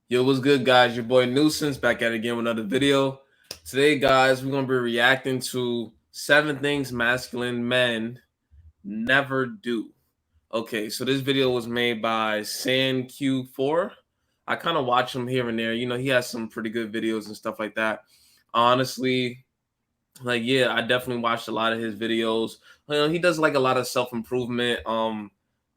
Yo, what's good, guys? Your boy Nuisance back at it again with another video. Today, guys, we're gonna be reacting to 7 things masculine men never do. Okay, so this video was made by SanQ4. I kind of watch him here and there. You know, he has some pretty good videos and stuff like that. Honestly, yeah, I definitely watched a lot of his videos. You know, he does like a lot of self-improvement,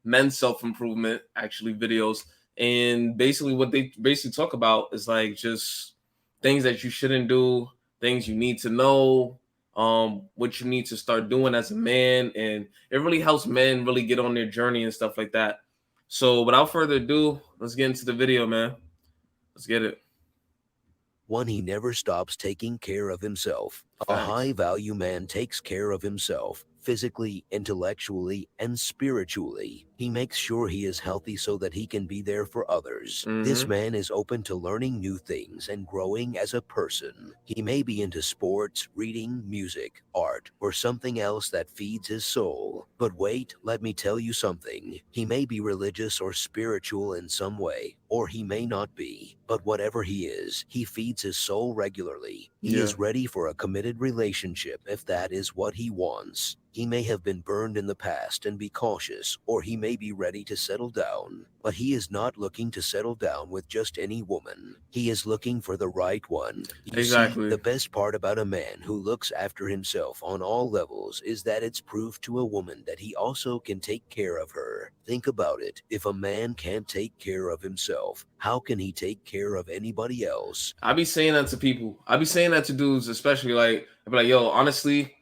men's self-improvement actually videos. And basically what they basically talk about is like just things that you shouldn't do, things you need to know, what you need to start doing as a man, and it really helps men really get on their journey and stuff like that. So without further ado, let's get into the video, man. Let's get it. One, he never stops taking care of himself. A Facts. high value man takes care of himself physically, intellectually, and spiritually. He makes sure he is healthy so that he can be there for others. This Mm-hmm. man is open to learning new things and growing as a person. He may be into sports, reading, music, art, or something else that feeds his soul. But wait, let me tell you something. He may be religious or spiritual in some way, or he may not be. But whatever he is, he feeds his soul regularly. He Yeah. is ready for a committed relationship if that is what he wants. He may have been burned in the past and be cautious, or he may be ready to settle down. But he is not looking to settle down with just any woman. He is looking for the right one. You see, Exactly. the best part about a man who looks after himself on all levels is that it's proof to a woman that he also can take care of her. Think about it. If a man can't take care of himself, how can he take care of anybody else? I be saying that to people. I be saying that to dudes, especially like I be like, yo, honestly,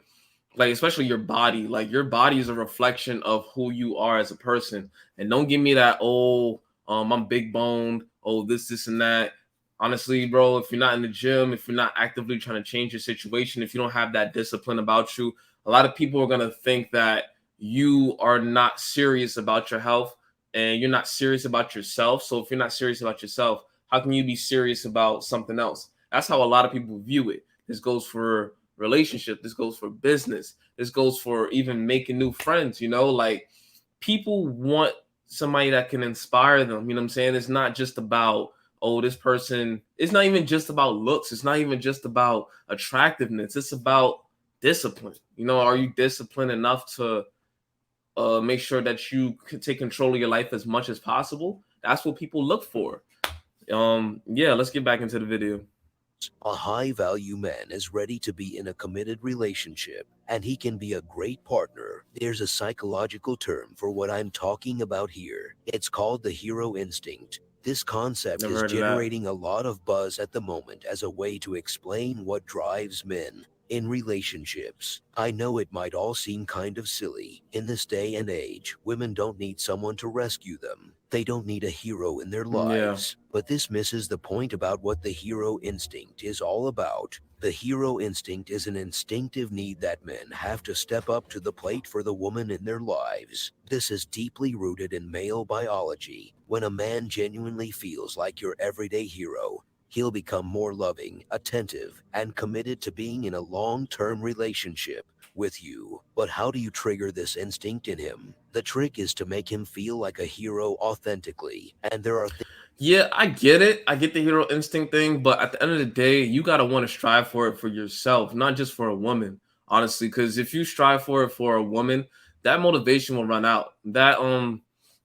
like especially your body. Like your body is a reflection of who you are as a person. And don't give me that, oh, I'm big boned, oh, this and that. Honestly, bro, if you're not in the gym, if you're not actively trying to change your situation, if you don't have that discipline about you, a lot of people are gonna think that you are not serious about your health and you're not serious about yourself. So if you're not serious about yourself, how can you be serious about something else? That's how a lot of people view it. This goes for relationship, this goes for business, this goes for even making new friends. You know, like people want somebody that can inspire them. You know what I'm saying? It's not just about, oh, this person, it's not even just about looks, it's not even just about attractiveness, it's about discipline. You know, are you disciplined enough to make sure that you can take control of your life as much as possible? That's what people look for. Yeah, let's get back into the video. A high value man is ready to be in a committed relationship, and he can be a great partner. There's a psychological term for what I'm talking about here. It's called the hero instinct. This concept Never is heard of that. generating a lot of buzz at the moment as a way to explain what drives men in relationships. I know it might all seem kind of silly. In this day and age, women don't need someone to rescue them. They don't need a hero in their Yeah. lives. But this misses the point about what the hero instinct is all about. The hero instinct is an instinctive need that men have to step up to the plate for the woman in their lives. This is deeply rooted in male biology. When a man genuinely feels like your everyday hero, he'll become more loving, attentive, and committed to being in a long-term relationship with you. But how do you trigger this instinct in him? The trick is to make him feel like a hero authentically. And there are Yeah, I get it. I get the hero instinct thing, but at the end of the day, you gotta want to strive for it for yourself, not just for a woman, honestly. Because if you strive for it for a woman, that motivation will run out. That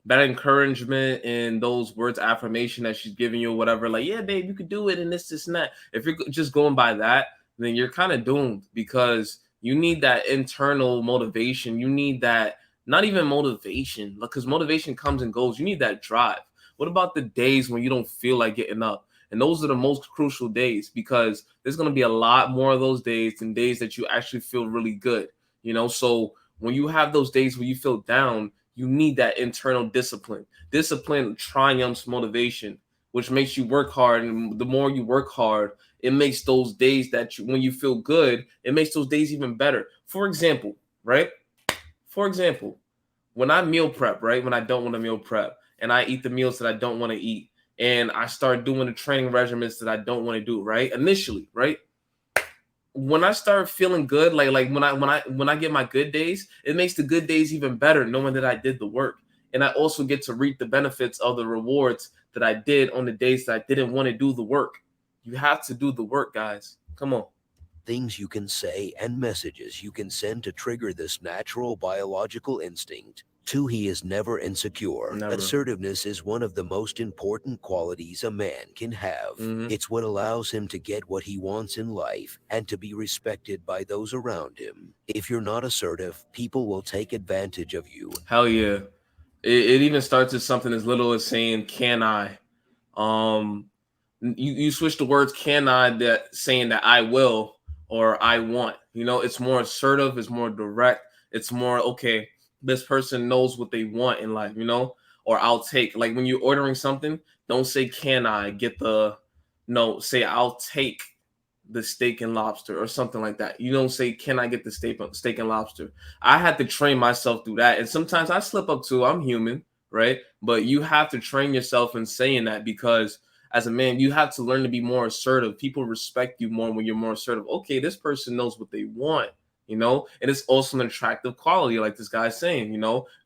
encouragement and those words of affirmation that she's giving you, or whatever, like, yeah, babe, you could do it, and this, and that. If you're just going by that, then you're kind of doomed because you need that internal motivation. You need that, not even motivation, because motivation comes and goes. You need that drive. What about the days when you don't feel like getting up? And those are the most crucial days because there's going to be a lot more of those days than days that you actually feel really good. You know, so when you have those days where you feel down, you need that internal discipline. Discipline triumphs motivation, which makes you work hard. And the more you work hard, it makes those days that you, when you feel good, it makes those days even better. For example, right? For example, when I meal prep, right? When I don't want to meal prep and I eat the meals that I don't want to eat and I start doing the training regimens that I don't want to do, right? Initially, right? When I start feeling good, like when I get my good days, it makes the good days even better knowing that I did the work. and I also get to reap the benefits of the rewards that I did on the days that I didn't want to do the work. You have to do the work, guys. Come on. Things you can say and messages you can send to trigger this natural biological instinct. 2. He is never insecure. Never. Assertiveness is one of the most important qualities a man can have. It's what allows him to get what he wants in life and to be respected by those around him. If you're not assertive, people will take advantage of you. Hell yeah. It even starts as something as little as saying, can I? You switch the words can I, that saying that I will or I want. It's more assertive, it's more direct, it's more okay, this person knows what they want in life, or I'll take. Like when you're ordering something, don't say can I get the no, say I'll take the steak and lobster or something like that. You don't say can I get the steak and lobster. I had to train myself through that, and sometimes I slip up too. I'm human, right? But you have to train yourself in saying that, because as a man, you have to learn to be more assertive. People respect you more when you're more assertive. Okay, this person knows what they want, and it's also an attractive quality, like this guy's saying.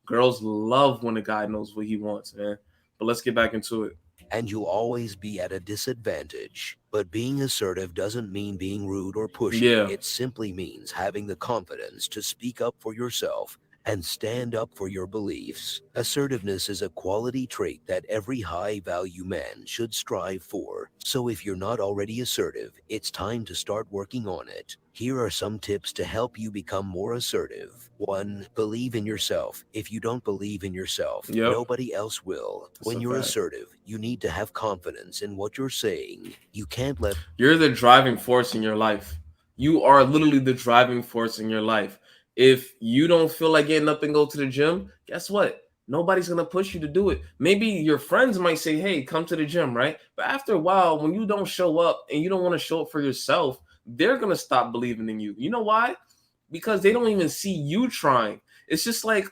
Girls love when a guy knows what he wants, man. But let's get back into it. And you'll always be at a disadvantage. But being assertive doesn't mean being rude or pushy. Yeah. It simply means having the confidence to speak up for yourself and stand up for your beliefs. Assertiveness is a quality trait that every high-value man should strive for. So if you're not already assertive, it's time to start working on it. Here are some tips to help you become more assertive. 1. Believe in yourself. If you don't believe in yourself, Yep. nobody else will. That's When a you're fact. assertive, you need to have confidence in what you're saying. You can't let You're the driving force in your life. You are literally the driving force in your life. If you don't feel like getting up and go to the gym, guess what? Nobody's going to push you to do it. Maybe your friends might say, hey, come to the gym, right? But after a while, when you don't show up and you don't want to show up for yourself, they're going to stop believing in you. You know why? Because they don't even see you trying. It's just like,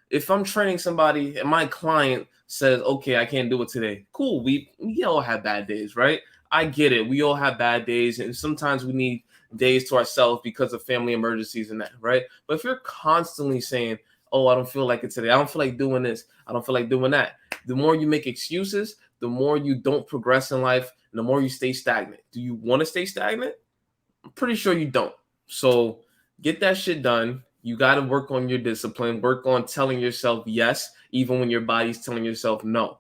if I'm training somebody and my client says, okay, I can't do it today. Cool. We all have bad days, right? I get it. We all have bad days, and sometimes we need days to ourselves because of family emergencies and that, right? But if you're constantly saying, oh, I don't feel like it today, I don't feel like doing this, I don't feel like doing that, the more you make excuses, the more you don't progress in life, and the more you stay stagnant. Do you want to stay stagnant? I'm pretty sure you don't. So get that shit done. You got to work on your discipline, work on telling yourself yes, even when your body's telling yourself no.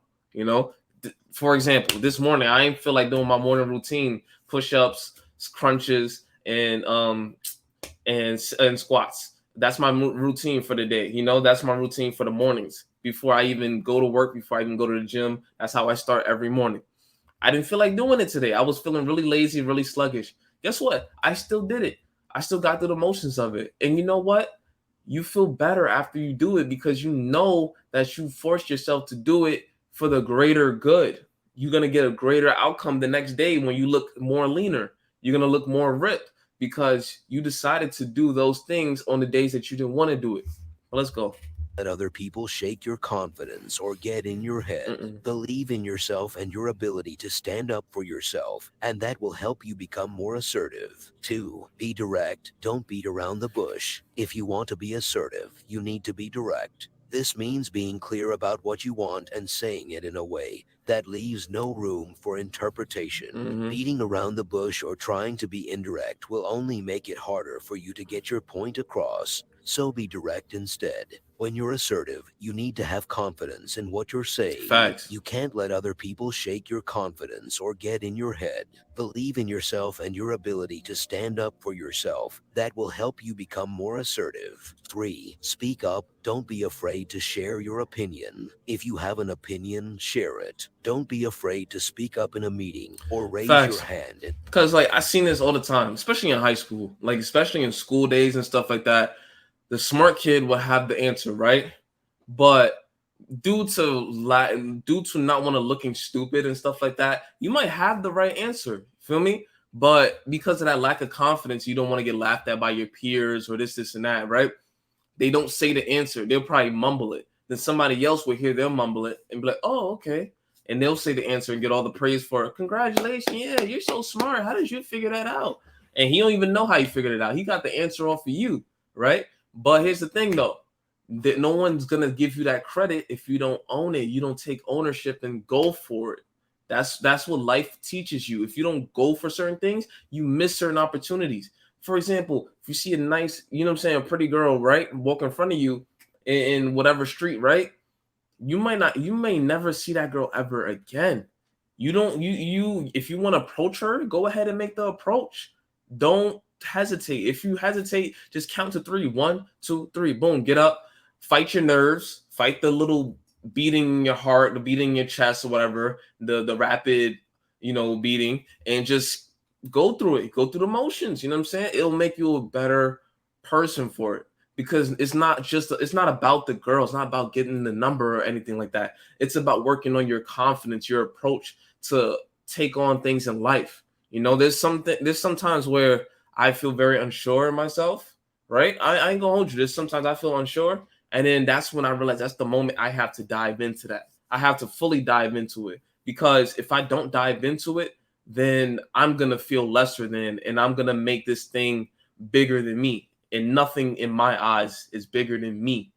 For example, this morning, I didn't feel like doing my morning routine, push-ups, crunches, and squats. That's my routine for the day. That's my routine for the mornings. Before I even go to work, before I even go to the gym, that's how I start every morning. I didn't feel like doing it today. I was feeling really lazy, really sluggish. Guess what? I still did it. I still got through the motions of it. And you know what? You feel better after you do it, because you know that you forced yourself to do it for the greater good. You're going to get a greater outcome the next day when you look more leaner. You're going to look more ripped because you decided to do those things on the days that you didn't want to do it. Well, let's go. let other people shake your confidence or get in your head. Believe in yourself and your ability to stand up for yourself, and that will help you become more assertive. 2. Be direct. Don't beat around the bush. If you want to be assertive, you need to be direct. This means being clear about what you want and saying it in a way that leaves no room for interpretation. Beating around the bush or trying to be indirect will only make it harder for you to get your point across. So be direct instead. When you're assertive, you need to have confidence in what you're saying. Facts. You can't let other people shake your confidence or get in your head. Believe in yourself and your ability to stand up for yourself. That will help you become more assertive. 3. Speak up. Don't be afraid to share your opinion. If you have an opinion, share it. Don't be afraid to speak up in a meeting or raise Facts. your hand. Because I seen this all the time, especially in high school, especially in school days and stuff like that. The smart kid will have the answer, right? But due to not want to looking stupid and stuff like that, you might have the right answer. Feel me? But because of that lack of confidence, you don't want to get laughed at by your peers or this and that, right? They don't say the answer. They'll probably mumble it. Then somebody else will hear them mumble it and be like, oh, okay. And they'll say the answer and get all the praise for it. Congratulations. Yeah, you're so smart. How did you figure that out? And he don't even know how you figured it out. He got the answer off of you, right? But here's the thing, though. That no one's gonna give you that credit if you don't own it. You don't take ownership and go for it. That's what life teaches you. If you don't go for certain things, you miss certain opportunities. For example, if you see a nice, you know what I'm saying, a pretty girl, right, walk in front of you in whatever street, right? You may never see that girl ever again. You don't you if you want to approach her, go ahead and make the approach. Don't hesitate. If you hesitate, just count to three. 1, 2, 3, boom, get up, fight your nerves, fight the little beating in your heart, the beating in your chest or whatever, the rapid, beating, and just go through it, go through the motions. You know what I'm saying? It'll make you a better person for it, because it's not about the girl, it's not about getting the number or anything like that. It's about working on your confidence, your approach to take on things in life. There's sometimes where I feel very unsure in myself, right? I ain't gonna hold you. There's sometimes I feel unsure, and then that's when I realize that's the moment I have to dive into that. I have to fully dive into it, because if I don't dive into it, then I'm gonna feel lesser than, and I'm gonna make this thing bigger than me, and nothing in my eyes is bigger than me.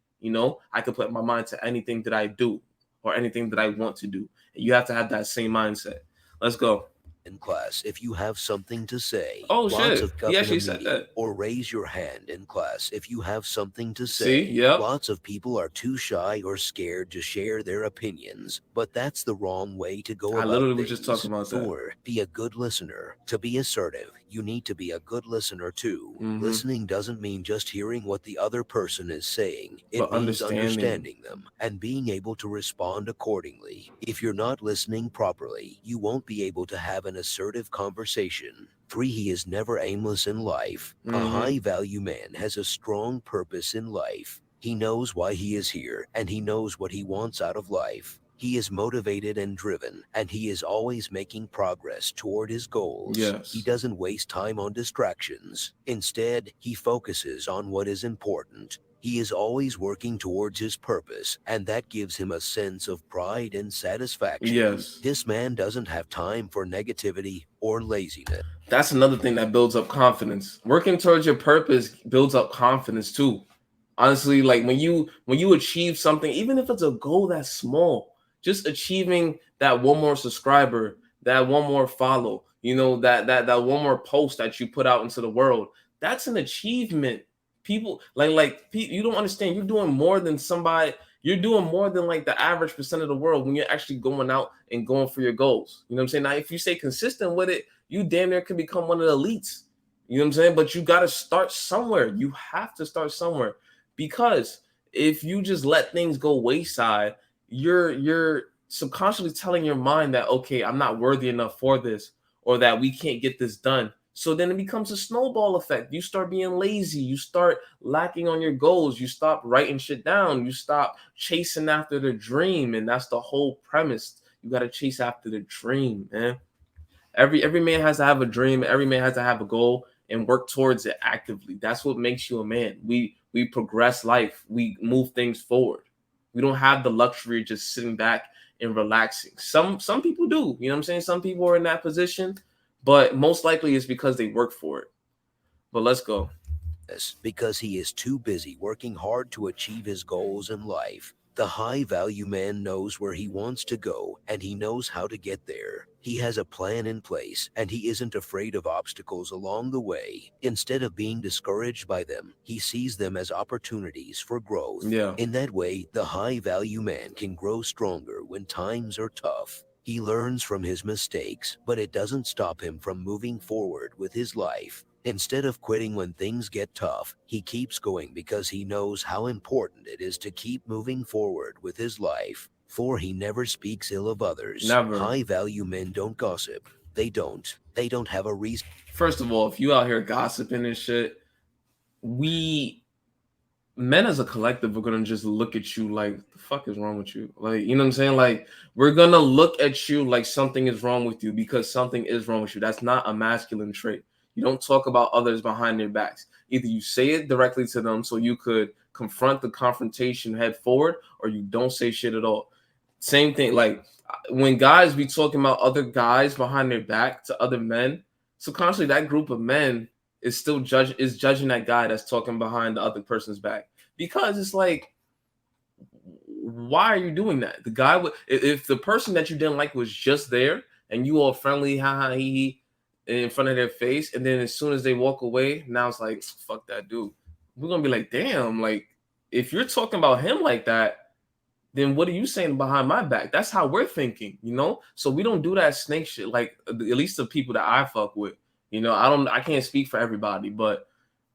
I could put my mind to anything that I do or anything that I want to do. And you have to have that same mindset. Let's go. In class if you have something to say. Oh Lots shit, of he cup in a actually said meeting that. or raise your hand in class if you have something to See, say. yep. Lots of people are too shy or scared to share their opinions, but that's the wrong way to go I about literally was things. just talking about that. 4. Be a good listener. To be assertive, you need to be a good listener too. Mhm. Listening doesn't mean just hearing what the other person is saying. It But means understanding. understanding them and being able to respond accordingly. If you're not listening properly, you won't be able to have an assertive conversation. 3. He is never aimless in life. A Mhm. high value man has a strong purpose in life. He knows why he is here, and he knows what he wants out of life. He is motivated and driven, and he is always making progress toward his goals. Yes. He doesn't waste time on distractions. Instead, he focuses on what is important. He is always working towards his purpose, and that gives him a sense of pride and satisfaction. Yes. This man doesn't have time for negativity or laziness. That's another thing that builds up confidence. Working towards your purpose builds up confidence too. Honestly, like when you achieve something, even if it's a goal that's small, just achieving that one more subscriber, that one more follow, that one more post that you put out into the world, that's an achievement. People you don't understand. You're doing more than somebody. You're doing more than like the average percent of the world when you're actually going out and going for your goals. You know what I'm saying? Now, if you stay consistent with it, you damn near can become one of the elites. You know what I'm saying? But you got to start somewhere. You have to start somewhere, because if you just let things go wayside, you're subconsciously telling your mind that, okay, I'm not worthy enough for this, or that we can't get this done. So then it becomes a snowball effect. You start being lazy, you start lacking on your goals, you stop writing shit down, you stop chasing after the dream. And that's the whole premise. You got to chase after the dream, man. Every man has to have a dream, every man has to have a goal and work towards it actively. That's what makes you a man. We progress life, we move things forward. We don't have the luxury of just sitting back and relaxing. Some people do, you know what I'm saying? Some people are in that position, but most likely it's because they work for it. But let's go. Because he is too busy working hard to achieve his goals in life. The high value man knows where he wants to go, and he knows how to get there. He has a plan in place, and he isn't afraid of obstacles along the way. Instead of being discouraged by them, he sees them as opportunities for growth. Yeah. In that way, the high value man can grow stronger when times are tough. He learns from his mistakes, but it doesn't stop him from moving forward with his life. Instead of quitting when things get tough, he keeps going because he knows how important it is to keep moving forward with his life. 4. He never speaks ill of others. Never. High value men don't gossip. They don't have a reason. First of all, if you out here gossiping and shit, men as a collective are gonna just look at you like, the fuck is wrong with you? Like, you know what I'm saying? Like, we're gonna look at you like something is wrong with you, because something is wrong with you. That's not a masculine trait. You don't talk about others behind their backs. Either you say it directly to them so you could confront the confrontation head forward, or you don't say shit at all. Same thing. Like, when guys be talking about other guys behind their back to other men, subconsciously that group of men is still judging that guy that's talking behind the other person's back, because it's like, why are you doing that? The guy would, if the person that you didn't like was just there and you all friendly, ha ha he in front of their face, and then as soon as they walk away, now it's like fuck that dude. We're gonna be like, damn, like if you're talking about him like that, then what are you saying behind my back? That's how we're thinking, you know? So we don't do that snake shit. Like at least the people that I fuck with, you know, I can't speak for everybody, but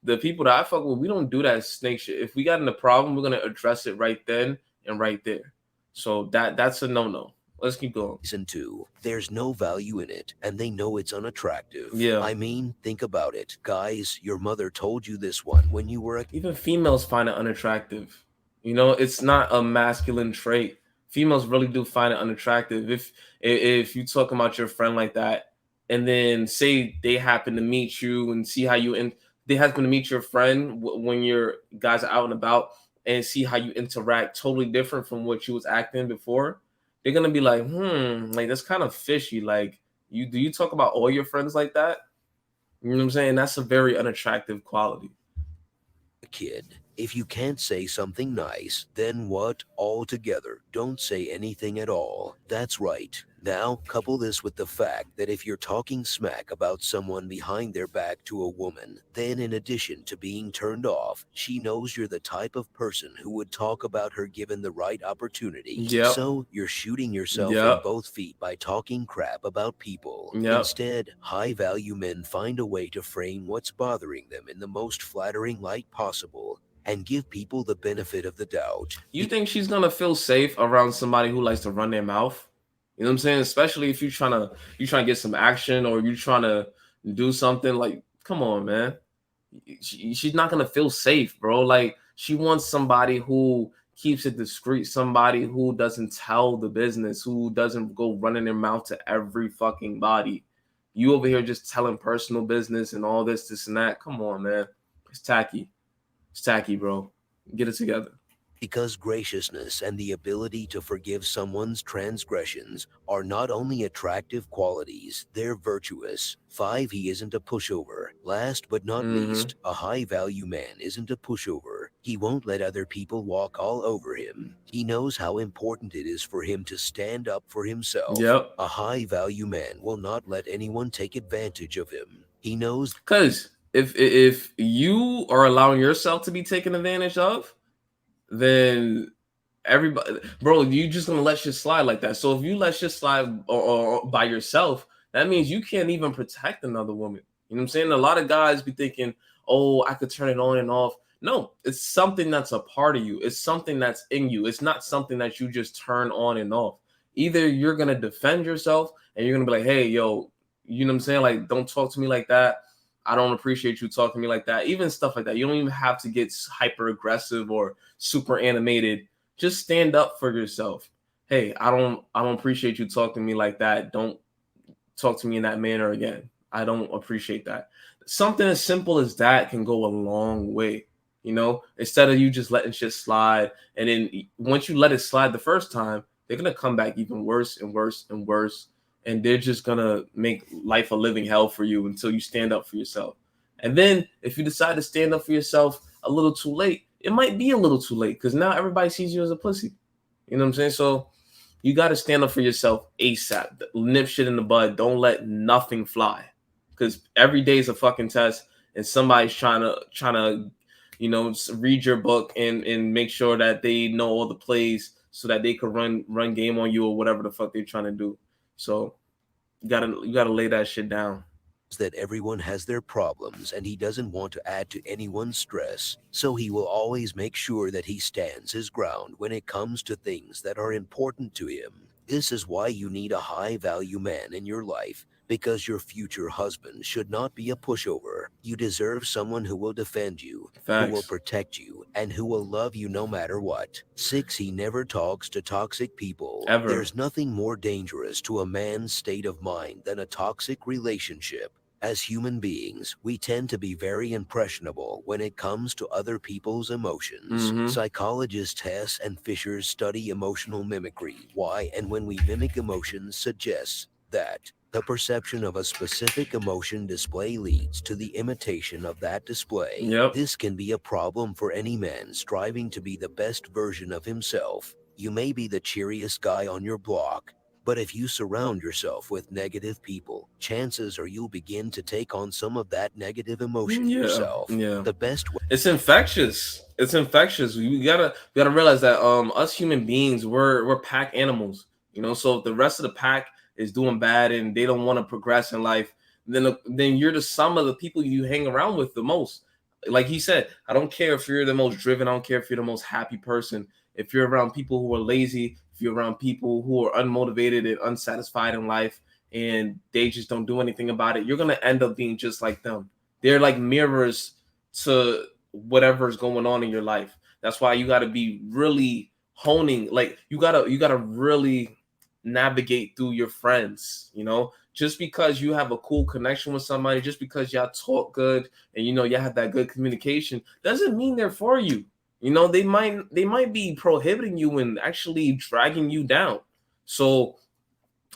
the people that I fuck with, we don't do that snake shit. If we got in a problem, we're gonna address it right then and right there. So that's a no-no. Let's keep going. Reason two, there's no value in it, and they know it's unattractive. Yeah. I mean, think about it. Guys, your mother told you this one when you were a Even females find it unattractive. You know, it's not a masculine trait. Females really do find it unattractive. If you talk about your friend like that, and then say they happen to meet you and see how you and they happen to meet your friend when your guys are out and about and see how you interact totally different from what you was acting before, they're gonna be like, like that's kind of fishy. Like, you talk about all your friends like that? You know what I'm saying? That's a very unattractive quality. kid. If you can't say something nice, then what? Altogether, don't say anything at all. That's right. Now, couple this with the fact that if you're talking smack about someone behind their back to a woman, then in addition to being turned off, she knows you're the type of person who would talk about her given the right opportunity. Yep. So, you're shooting yourself in Yep. both feet by talking crap about people. Yep. Instead, high value men find a way to frame what's bothering them in the most flattering light possible and give people the benefit of the doubt. You think she's gonna feel safe around somebody who likes to run their mouth? You know what I'm saying? Especially if you trying to get some action or you trying to do something like, come on, man. She's not gonna feel safe, bro. Like she wants somebody who keeps it discreet, somebody who doesn't tell the business, who doesn't go running their mouth to every fucking body. You over here just telling personal business and all this and that. Come on, man. It's tacky. It's tacky, bro. Get it together. Because graciousness and the ability to forgive someone's transgressions are not only attractive qualities, they're virtuous. 5. He isn't a pushover. Last but not least, a high value man isn't a pushover. He won't let other people walk all over him. He knows how important it is for him to stand up for himself. Yep. A high value man will not let anyone take advantage of him. He knows Because if you are allowing yourself to be taken advantage of, then everybody, bro, you just gonna let shit slide like that. So if you let shit slide or by yourself, that means you can't even protect another woman. You know what I'm saying? A lot of guys be thinking, oh, I could turn it on and off. No, it's something that's a part of you. It's something that's in you. It's not something that you just turn on and off. Either you're gonna defend yourself and you're gonna be like, hey, yo, you know what I'm saying? Like, don't talk to me like that. I don't appreciate you talking to me like that. Even stuff like that. You don't even have to get hyper aggressive or super animated. Just stand up for yourself. Hey, I don't appreciate you talking to me like that. Don't talk to me in that manner again. I don't appreciate that. Something as simple as that can go a long way. You know, instead of you just letting shit slide, and then once you let it slide the first time, they're gonna come back even worse and worse and worse, and they're just gonna make life a living hell for you until you stand up for yourself. And then if you decide to stand up for yourself a little too late, it might be a little too late because now everybody sees you as a pussy. You know what I'm saying? So you got to stand up for yourself ASAP. Nip shit in the bud. Don't let nothing fly because every day is a fucking test, and somebody's trying to read your book and make sure that they know all the plays so that they could run game on you or whatever the fuck they're trying to do. So you gotta lay that shit down. that everyone has their problems and he doesn't want to add to anyone's stress, so he will always make sure that he stands his ground when it comes to things that are important to him. This is why you need a high value man in your life, because your future husband should not be a pushover. You deserve someone who will defend you, who will Facts. protect you, and who will love you no matter what. 6. He never talks to toxic people. Ever. There's nothing more dangerous to a man's state of mind than a toxic relationship. As human beings, we tend to be very impressionable when it comes to other people's emotions. Psychologists Hess and Fisher study emotional mimicry. Why and when we mimic emotions suggests that the perception of a specific emotion display leads to the imitation of that display. Yep. This can be a problem for any man striving to be the best version of himself. You may be the cheeriest guy on your block, but if you surround yourself with negative people, chances are you'll begin to take on some of that negative emotion Yeah, yourself. yeah. The best way. It's infectious. It's infectious. We gotta realize that us human beings, we're pack animals. You know, so if the rest of the pack is doing bad and they don't want to progress in life, then you're the sum of the people you hang around with the most. Like he said, I don't care if you're the most driven, I don't care if you're the most happy person. If you're around people who are lazy, if you're around people who are unmotivated and unsatisfied in life and they just don't do anything about it, you're gonna end up being just like them. They're like mirrors to whatever's going on in your life. That's why you got to be really honing, like you got to really navigate through your friends, you know? Just because you have a cool connection with somebody, just because y'all talk good and you know you have that good communication doesn't mean they're for you. You know, they might be prohibiting you and actually dragging you down. So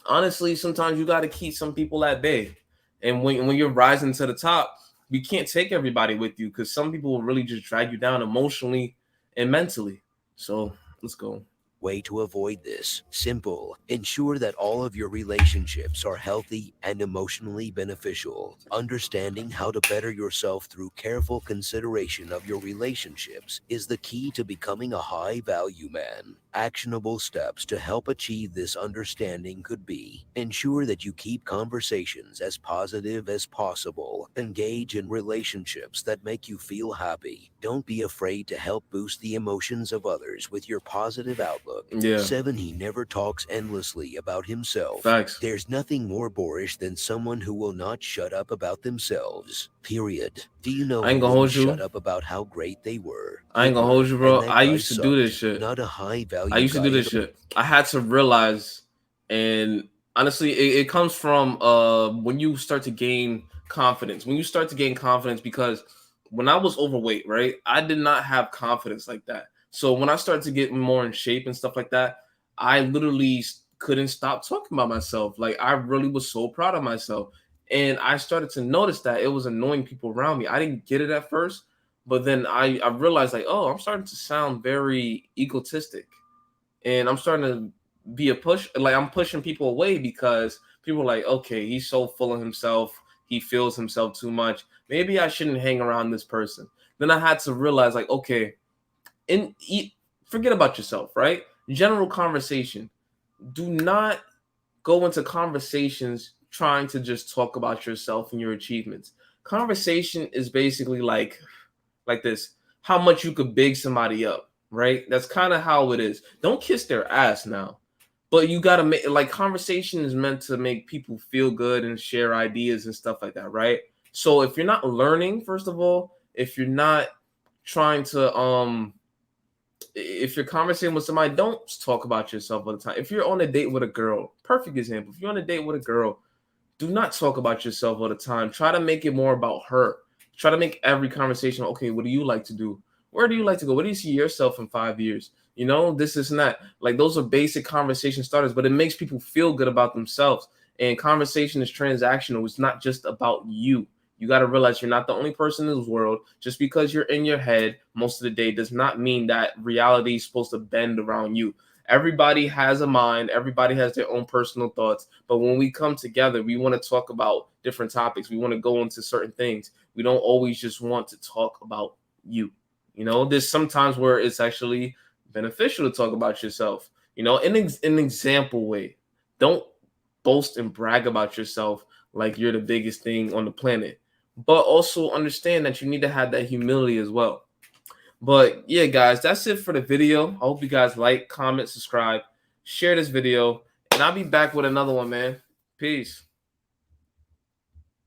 honestly, sometimes you got to keep some people at bay. And when you're rising to the top, you can't take everybody with you because some people will really just drag you down emotionally and mentally. So let's go. Way to avoid this. Simple. Ensure that all of your relationships are healthy and emotionally beneficial. Understanding how to better yourself through careful consideration of your relationships is the key to becoming a high value man. Actionable steps to help achieve this understanding could be: ensure that you keep conversations as positive as possible. Engage in relationships that make you feel happy. Don't be afraid to help boost the emotions of others with your positive outlook. Yeah, 7. He never talks endlessly about himself. facts. There's nothing more boorish than someone who will not shut up about themselves. Period. Do you know I ain't who gonna wouldn't hold shut you. up about how great they were? I ain't gonna Hitler. hold you, And bro. that I guy used to do this sucked. shit. Not a high I value used to guy do at this shit. I had to realize, and honestly, it comes from when you start to gain confidence. When you start to gain confidence, because when I was overweight, right, I did not have confidence like that. So when I started to get more in shape and stuff like that, I literally couldn't stop talking about myself. Like I really was so proud of myself. And I started to notice that it was annoying people around me. I didn't get it at first, but then I realized like, oh, I'm starting to sound very egotistic and I'm starting to be a push. Like I'm pushing people away because people are like, okay, he's so full of himself. He feels himself too much. Maybe I shouldn't hang around this person. Then I had to realize, like, okay, forget about yourself, right? General conversation. Do not go into conversations trying to just talk about yourself and your achievements. Conversation is basically like this, how much you could big somebody up, right? That's kind of how it is. Don't kiss their ass now, but you got to make, like, conversation is meant to make people feel good and share ideas and stuff like that, right? So if you're not learning, first of all, if you're not trying to if you're conversing with somebody, don't talk about yourself all the time. If you're on a date with a girl, perfect example, if you're on a date with a girl, do not talk about yourself all the time. Try to make it more about her. Try to make every conversation, okay, what do you like to do? Where do you like to go? Where do you see yourself in 5 years? You know, this is not like, those are basic conversation starters, but it makes people feel good about themselves. And conversation is transactional. It's not just about you. You got to realize you're not the only person in this world. Just because you're in your head most of the day does not mean that reality is supposed to bend around you. Everybody has a mind, everybody has their own personal thoughts. But when we come together, we want to talk about different topics. We want to go into certain things. We don't always just want to talk about you. You know, there's sometimes where it's actually beneficial to talk about yourself, you know, in an example way. Don't boast and brag about yourself like you're the biggest thing on the planet. But also understand that you need to have that humility as well. But yeah, guys, that's it for the video. I hope you guys like, comment, subscribe, share this video, and I'll be back with another one, man. Peace.